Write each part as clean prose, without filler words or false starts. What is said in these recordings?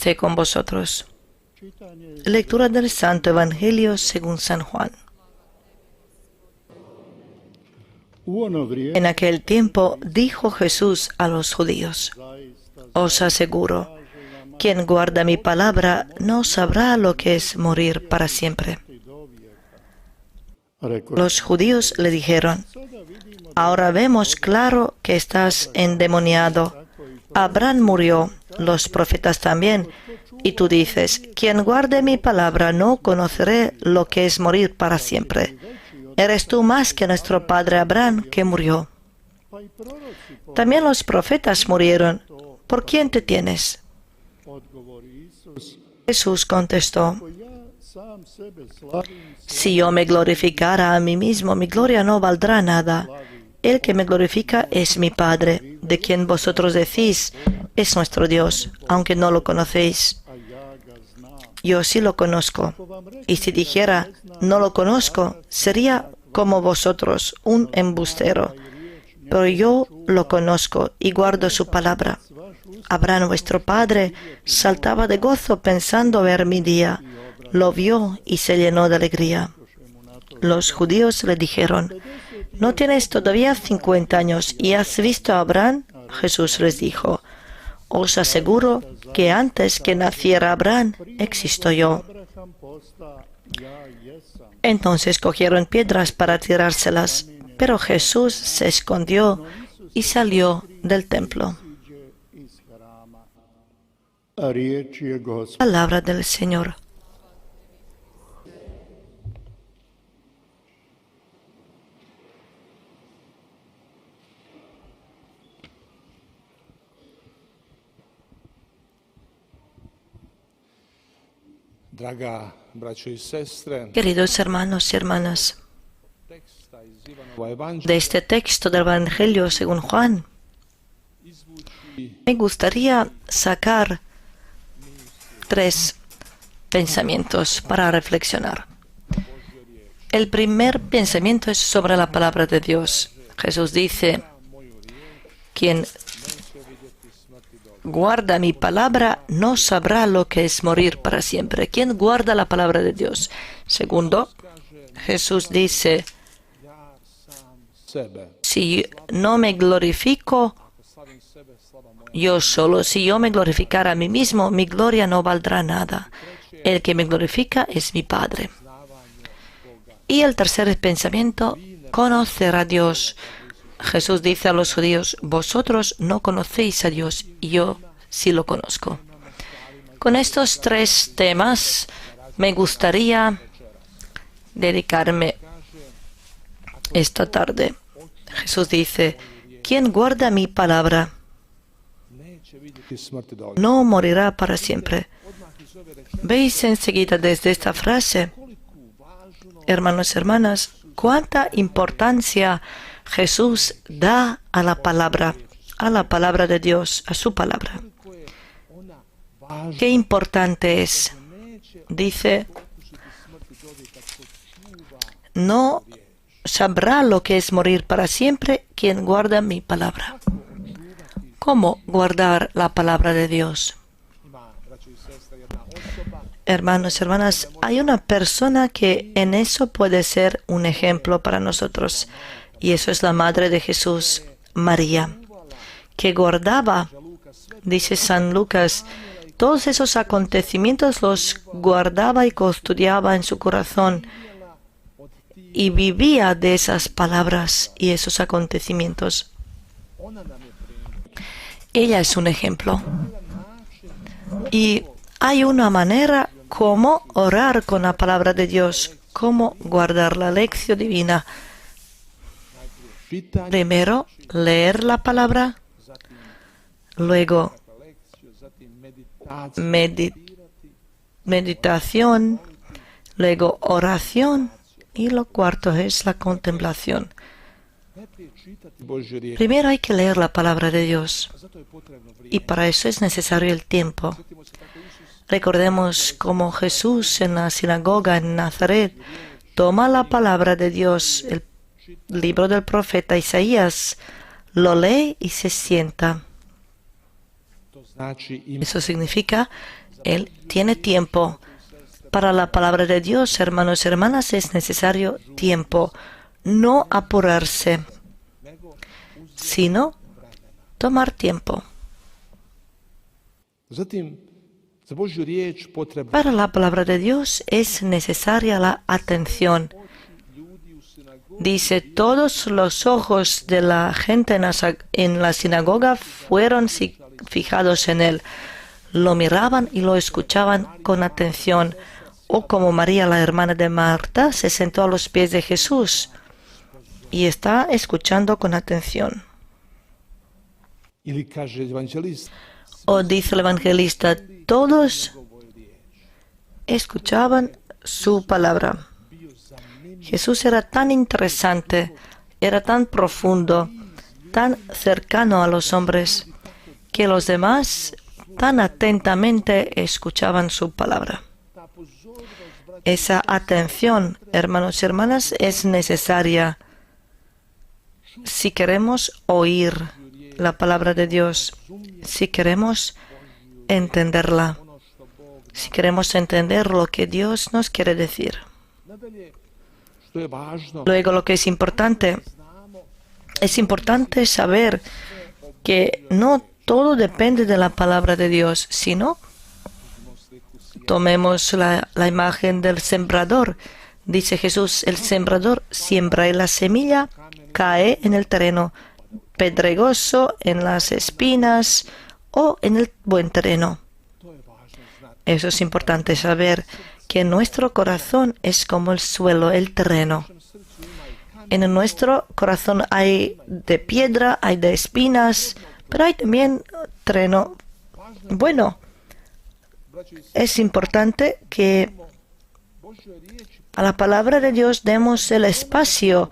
Esté con vosotros. Lectura del Santo Evangelio según San Juan. En aquel tiempo dijo Jesús a los judíos: Os aseguro, quien guarda mi palabra no sabrá lo que es morir para siempre. Los judíos le dijeron: Ahora vemos claro que estás endemoniado. Abraham murió, los profetas también, y tú dices: quien guarde mi palabra no conocerá lo que es morir para siempre. Eres tú más que nuestro padre Abraham, que murió. También los profetas murieron. ¿Por quién te tienes? Jesús contestó: Si yo me glorificara a mí mismo, mi gloria no valdrá nada. El que me glorifica es mi Padre, de quien vosotros decís: es nuestro Dios, aunque no lo conocéis. Yo sí lo conozco, y si dijera: no lo conozco, sería como vosotros, un embustero. Pero yo lo conozco y guardo su palabra. Abraham, vuestro padre, saltaba de gozo pensando ver mi día. Lo vio y se llenó de alegría. Los judíos le dijeron: ¿No tienes todavía 50 años y has visto a Abraham? Jesús les dijo: Os aseguro que antes que naciera Abraham, existo yo. Entonces cogieron piedras para tirárselas, pero Jesús se escondió y salió del templo. Palabra del Señor. Queridos hermanos y hermanas, de este texto del Evangelio según Juan, me gustaría sacar 3 pensamientos para reflexionar. El primer pensamiento es sobre la palabra de Dios. Jesús dice: quien guarda mi palabra no sabrá lo que es morir para siempre. ¿Quién guarda la palabra de Dios? Segundo, Jesús dice: si no me glorifico yo solo, si yo me glorificara a mí mismo, mi gloria no valdrá nada. El que me glorifica es mi Padre. Y el tercer pensamiento: conocer a Dios. Jesús dice a los judíos: vosotros no conocéis a Dios, y yo sí lo conozco. Con estos 3 temas me gustaría dedicarme esta tarde. Jesús dice: quien guarda mi palabra no morirá para siempre. ¿Veis enseguida desde esta frase, hermanos y hermanas, cuánta importancia Jesús da a la palabra de Dios, a su palabra? Qué importante es. Dice: no sabrá lo que es morir para siempre quien guarda mi palabra. ¿Cómo guardar la palabra de Dios? Hermanos y hermanas, hay una persona que en eso puede ser un ejemplo para nosotros, y eso es la Madre de Jesús, María, que guardaba, dice San Lucas, todos esos acontecimientos los guardaba y custodiaba en su corazón, y vivía de esas palabras y esos acontecimientos. Ella es un ejemplo. Y hay una manera cómo orar con la palabra de Dios, cómo guardar la lección divina. Primero, leer la palabra, luego meditación, luego oración, y lo cuarto es la contemplación. Primero hay que leer la palabra de Dios, y para eso es necesario el tiempo. Recordemos cómo Jesús en la sinagoga en Nazaret toma la palabra de Dios, el libro del profeta Isaías, lo lee y se sienta. Eso significa Él tiene tiempo. Para la palabra de Dios, hermanos y hermanas, es necesario tiempo. No apurarse, sino tomar tiempo. Para la palabra de Dios es necesaria la atención. Dice, todos los ojos de la gente en la sinagoga fueron fijados en él. Lo miraban y lo escuchaban con atención. O como María, la hermana de Marta, se sentó a los pies de Jesús y está escuchando con atención. O dice el evangelista, todos escuchaban su palabra. Jesús era tan interesante, era tan profundo, tan cercano a los hombres, que los demás tan atentamente escuchaban su palabra. Esa atención, hermanos y hermanas, es necesaria si queremos oír la palabra de Dios, si queremos entenderla, si queremos entender lo que Dios nos quiere decir. Luego, lo que es importante saber que no todo depende de la palabra de Dios, sino tomemos la imagen del sembrador. Dice Jesús, el sembrador siembra y la semilla cae en el terreno pedregoso, en las espinas o en el buen terreno. Eso es importante saber, que nuestro corazón es como el suelo, el terreno. En nuestro corazón hay de piedra, hay de espinas, pero hay también terreno bueno. Es importante que a la palabra de Dios demos el espacio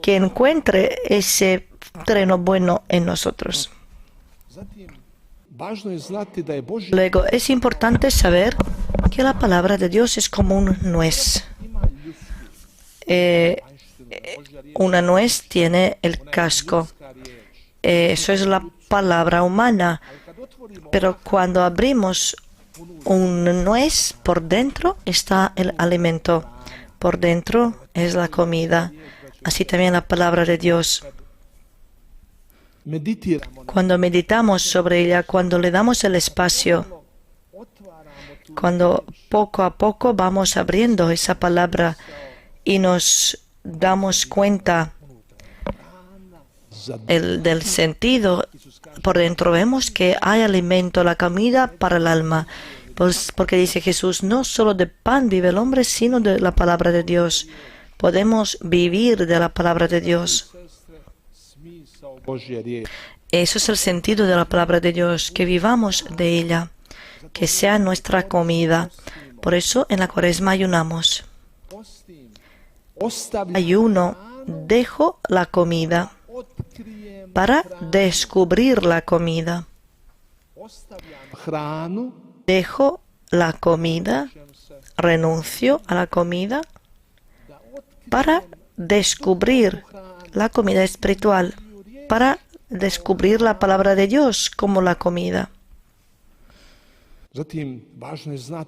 que encuentre ese terreno bueno en nosotros. Luego, es importante saber que la palabra de Dios es como un nuez. Una nuez tiene el casco. Eso es la palabra humana. Pero cuando abrimos un nuez, por dentro está el alimento. Por dentro es la comida. Así también la palabra de Dios. Cuando meditamos sobre ella, cuando le damos el espacio, cuando poco a poco vamos abriendo esa palabra y nos damos cuenta del sentido, por dentro vemos que hay alimento, la comida para el alma. Porque dice Jesús, no solo de pan vive el hombre, sino de la palabra de Dios. Podemos vivir de la palabra de Dios. Eso es el sentido de la palabra de Dios, que vivamos de ella, que sea nuestra comida. Por eso en la Cuaresma ayunamos. Ayuno, dejo la comida para descubrir la comida. Dejo la comida, renuncio a la comida para descubrir la comida espiritual, para descubrir la palabra de Dios como la comida.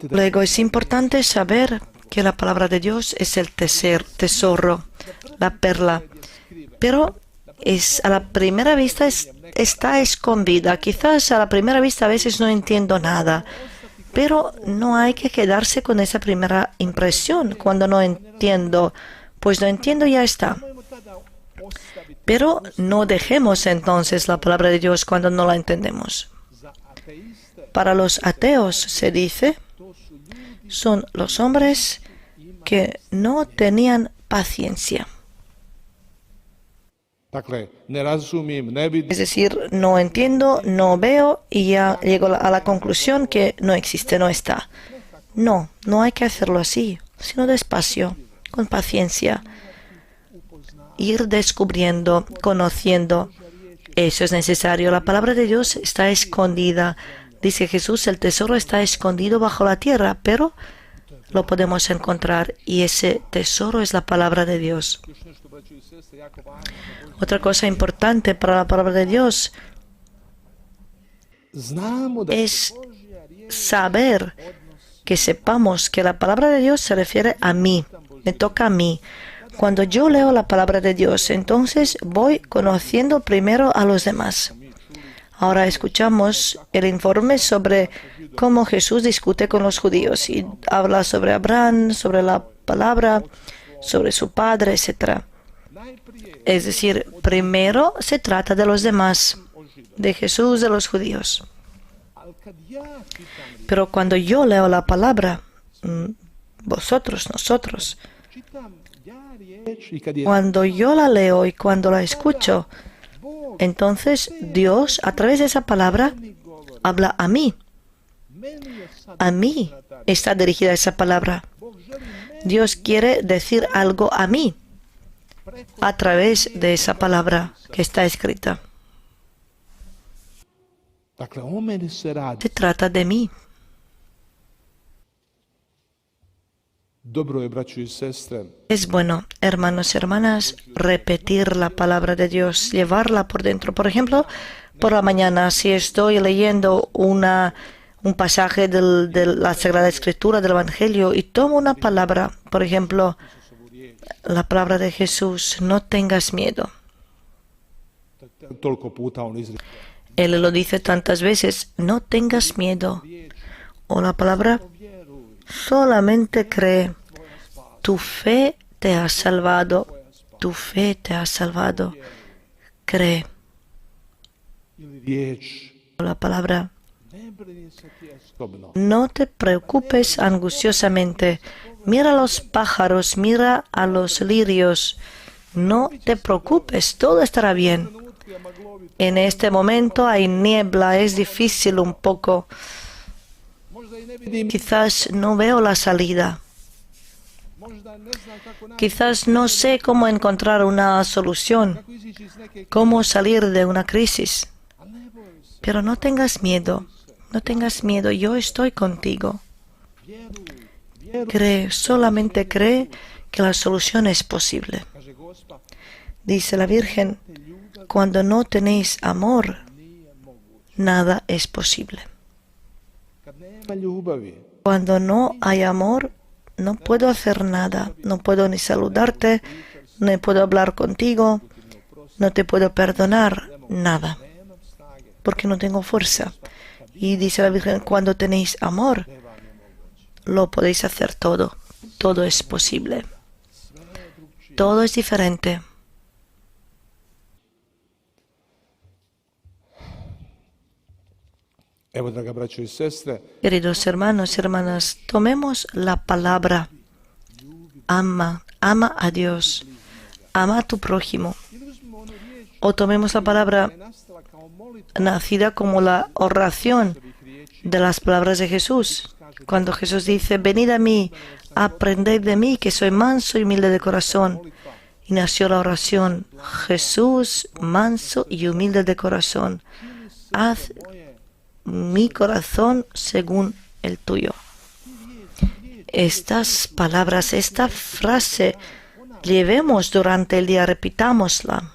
Luego es importante saber que la palabra de Dios es el tesoro, la perla, pero a la primera vista está escondida. Quizás a la primera vista a veces no entiendo nada, pero no hay que quedarse con esa primera impresión. Cuando no entiendo, pues no entiendo, ya está. Pero no dejemos entonces la palabra de Dios cuando no la entendemos. Para los ateos se dice, son los hombres que no tenían paciencia. Es decir, no entiendo, no veo y ya llego a la conclusión que no existe, no está. No hay que hacerlo así, sino despacio, con paciencia. Ir descubriendo, conociendo. Eso es necesario. La palabra de Dios está escondida. Dice Jesús, el tesoro está escondido bajo la tierra, pero lo podemos encontrar y ese tesoro es la palabra de Dios. Otra cosa importante para la palabra de Dios es saber, que sepamos que la palabra de Dios se refiere a mí, me toca a mí. Cuando yo leo la palabra de Dios, entonces voy conociendo primero a los demás. Ahora escuchamos el informe sobre cómo Jesús discute con los judíos y habla sobre Abraham, sobre la palabra, sobre su padre, etc. Es decir, primero se trata de los demás, de Jesús, de los judíos. Pero cuando yo leo la palabra, vosotros, nosotros, cuando yo la leo y cuando la escucho, entonces Dios, a través de esa palabra, habla a mí. A mí está dirigida esa palabra. Dios quiere decir algo a mí a través de esa palabra que está escrita. Se trata de mí. Es bueno, hermanos y hermanas, repetir la palabra de Dios, llevarla por dentro. Por ejemplo, por la mañana, si estoy leyendo un pasaje de la Sagrada Escritura, del Evangelio, y tomo una palabra, por ejemplo, la palabra de Jesús, no tengas miedo. Él lo dice tantas veces, no tengas miedo. O la palabra, solamente cree. Tu fe te ha salvado. Tu fe te ha salvado. Cree. O la palabra, no te preocupes angustiosamente. Mira a los pájaros, mira a los lirios. No te preocupes, todo estará bien. En este momento hay niebla, es difícil un poco. Quizás no veo la salida. Quizás no sé cómo encontrar una solución, cómo salir de una crisis. Pero no tengas miedo, no tengas miedo, yo estoy contigo. Cree, solamente cree que la solución es posible. Dice la Virgen, cuando no tenéis amor, nada es posible. Cuando no hay amor, no puedo hacer nada. No puedo ni saludarte, no puedo hablar contigo, no te puedo perdonar, nada. Porque no tengo fuerza. Y dice la Virgen, cuando tenéis amor, lo podéis hacer todo. Todo es posible. Todo es diferente. Queridos hermanos y hermanas, tomemos la palabra. Ama a Dios. Ama a tu prójimo. O tomemos la palabra nacida como la oración de las palabras de Jesús. Cuando Jesús dice, venid a mí, aprended de mí, que soy manso y humilde de corazón. Y nació la oración, Jesús, manso y humilde de corazón. Haz mi corazón según el tuyo. Estas palabras, esta frase, llevemos durante el día, repitámosla.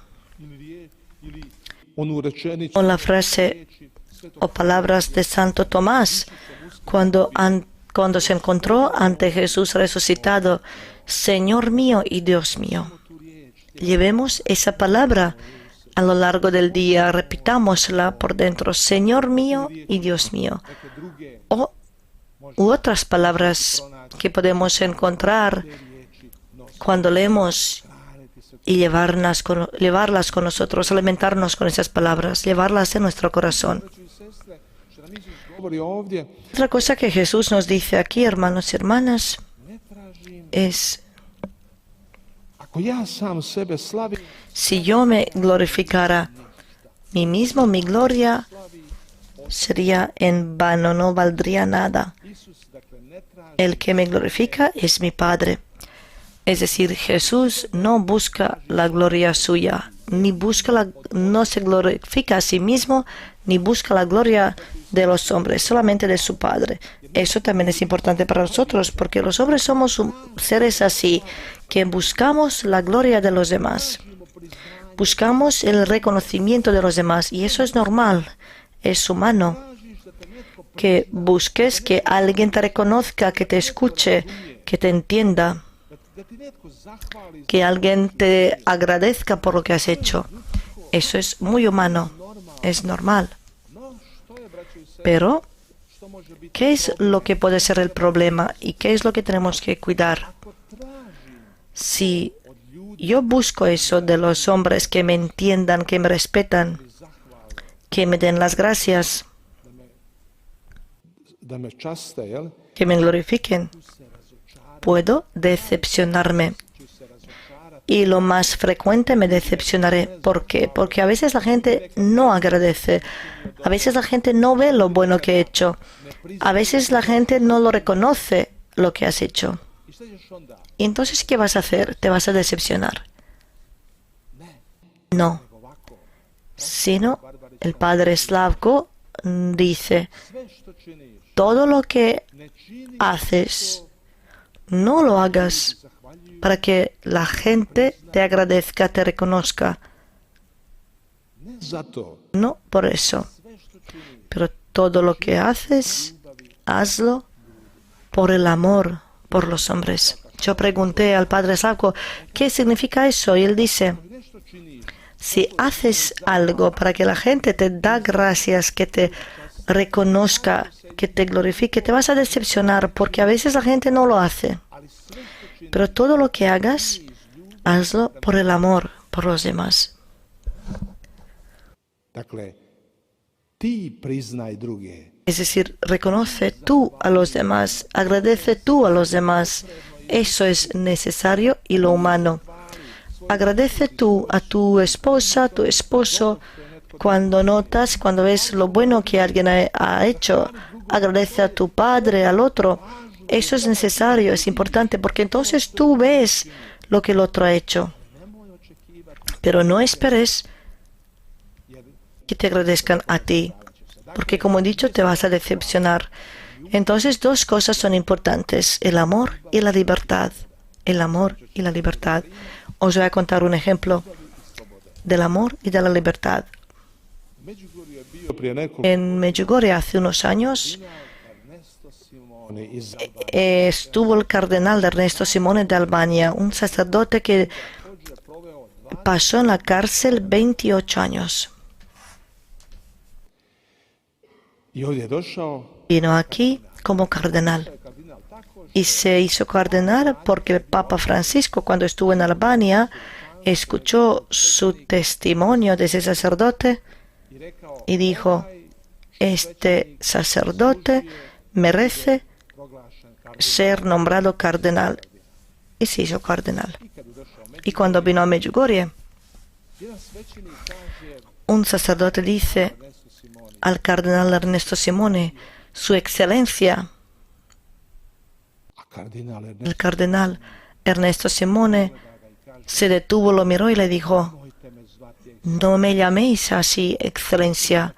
O la frase o palabras de Santo Tomás, cuando se encontró ante Jesús resucitado, Señor mío y Dios mío. Llevemos esa palabra a lo largo del día, repitámosla por dentro, Señor mío y Dios mío. O otras palabras que podemos encontrar cuando leemos y llevarlas con nosotros, alimentarnos con esas palabras, llevarlas en nuestro corazón. Otra cosa que Jesús nos dice aquí, hermanos y hermanas, es: si yo me glorificara mí mismo, mi gloria sería en vano, no valdría nada. El que me glorifica es mi Padre. Es decir, Jesús no busca la gloria suya, no se glorifica a sí mismo, ni busca la gloria de los hombres, solamente de su Padre. Eso también es importante para nosotros, porque los hombres somos seres así, que buscamos la gloria de los demás. Buscamos el reconocimiento de los demás, y eso es normal, es humano. que busques que alguien te reconozca, que te escuche, que te entienda, que alguien te agradezca por lo que has hecho. Eso es muy humano, es normal. Pero, ¿qué es lo que puede ser el problema y qué es lo que tenemos que cuidar? Si yo busco eso de los hombres, que me entiendan, que me respetan, que me den las gracias, que me glorifiquen, puedo decepcionarme. Y lo más frecuente me decepcionaré. ¿Por qué? Porque a veces la gente no agradece. A veces la gente no ve lo bueno que he hecho. A veces la gente no lo reconoce lo que has hecho. Y entonces, ¿qué vas a hacer? Te vas a decepcionar. No. Sino, el padre Slavko dice, todo lo que haces, no lo hagas para que la gente te agradezca, te reconozca. No por eso. Pero todo lo que haces, hazlo por el amor por los hombres. Yo pregunté al padre Slavko, ¿qué significa eso? Y él dice, si haces algo para que la gente te da gracias, que te reconozca, que te glorifique, te vas a decepcionar porque a veces la gente no lo hace. Pero todo lo que hagas, hazlo por el amor por los demás. Es decir, reconoce tú a los demás, agradece tú a los demás. Eso es necesario y lo humano. Agradece tú a tu esposa, a tu esposo, cuando notas, cuando ves lo bueno que alguien ha hecho. Agradece a tu padre, al otro. Eso es necesario, es importante, porque entonces tú ves lo que el otro ha hecho. Pero no esperes que te agradezcan a ti, porque como he dicho, te vas a decepcionar. Entonces, dos cosas son importantes, el amor y la libertad. El amor y la libertad. Os voy a contar un ejemplo del amor y de la libertad. En Medjugorje hace unos años estuvo el cardenal Ernesto Simone de Albania, un sacerdote que pasó en la cárcel 28 años. Vino aquí como cardenal y se hizo cardenal porque el Papa Francisco, cuando estuvo en Albania, escuchó su testimonio de ese sacerdote y dijo, este sacerdote merece ser nombrado cardenal. Y se hizo cardenal. Y cuando vino a Medjugorje, un sacerdote dice al cardenal Ernesto Simone, Su Excelencia, el cardenal Ernesto Simone se detuvo, lo miró y le dijo, no me llaméis así, Excelencia.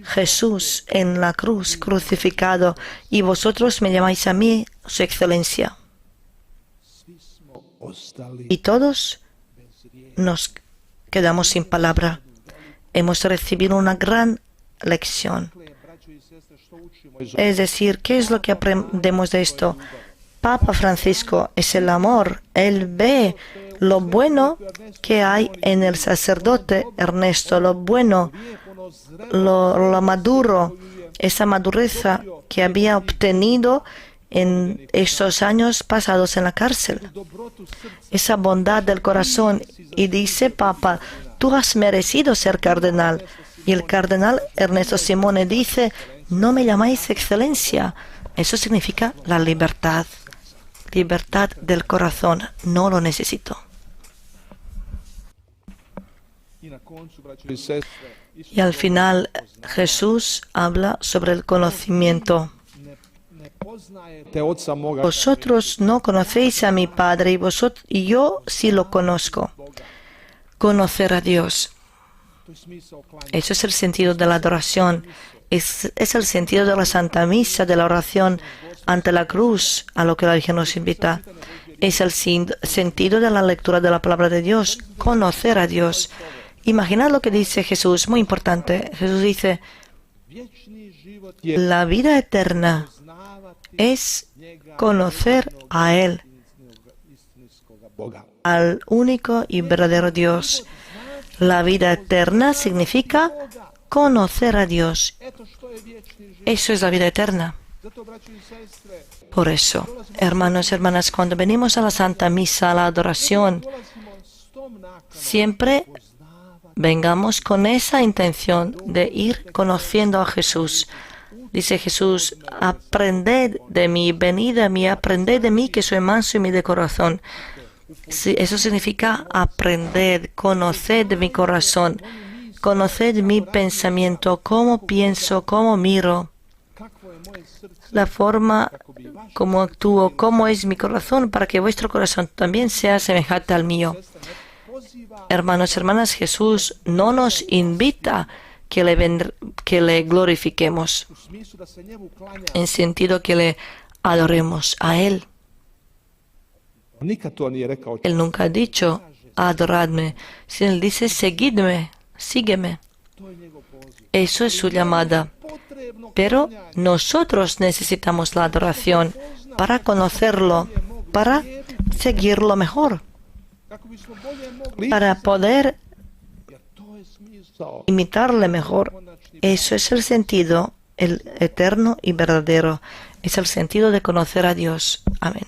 Jesús en la cruz crucificado y vosotros me llamáis a mí, Su Excelencia. Y todos nos quedamos sin palabra. Hemos recibido una gran lección. Es decir, ¿qué es lo que aprendemos de esto? Papa Francisco es el amor. Él ve lo bueno que hay en el sacerdote Ernesto, lo bueno, lo maduro, esa madureza que había obtenido en estos años pasados en la cárcel. Esa bondad del corazón. Y dice, Papa, tú has merecido ser cardenal. Y el cardenal Ernesto Simone dice, no me llamáis Excelencia. Eso significa la libertad. Libertad del corazón. No lo necesito. Y al final Jesús habla sobre el conocimiento. Vosotros no conocéis a mi Padre y yo sí lo conozco. Conocer a Dios. Eso es el sentido de la adoración. Es el sentido de la Santa Misa, de la oración ante la cruz, a lo que la Virgen nos invita. Es el sentido de la lectura de la palabra de Dios. Conocer a Dios. Imaginad lo que dice Jesús, muy importante. Jesús dice, La vida eterna es conocer a Él, al único y verdadero Dios. La vida eterna significa conocer a Dios. Eso es la vida eterna. Por eso, hermanos y hermanas, cuando venimos a la Santa Misa, a la adoración, siempre vengamos con esa intención de ir conociendo a Jesús. Dice Jesús, aprended de mí, venid a mí, aprended de mí que soy manso y humilde de corazón. Sí, eso significa aprended, conoced mi corazón, conoced mi pensamiento, cómo pienso, cómo miro, la forma como actúo, cómo es mi corazón, para que vuestro corazón también sea semejante al mío. Hermanos y hermanas, Jesús no nos invita que le glorifiquemos, en sentido que le adoremos a Él. Él nunca ha dicho, adoradme, sino Él dice, seguidme, sígueme. Eso es su llamada. Pero nosotros necesitamos la adoración para conocerlo, para seguirlo mejor, para poder imitarle mejor. Eso es el sentido, el eterno y verdadero. Es el sentido de conocer a Dios. Amén.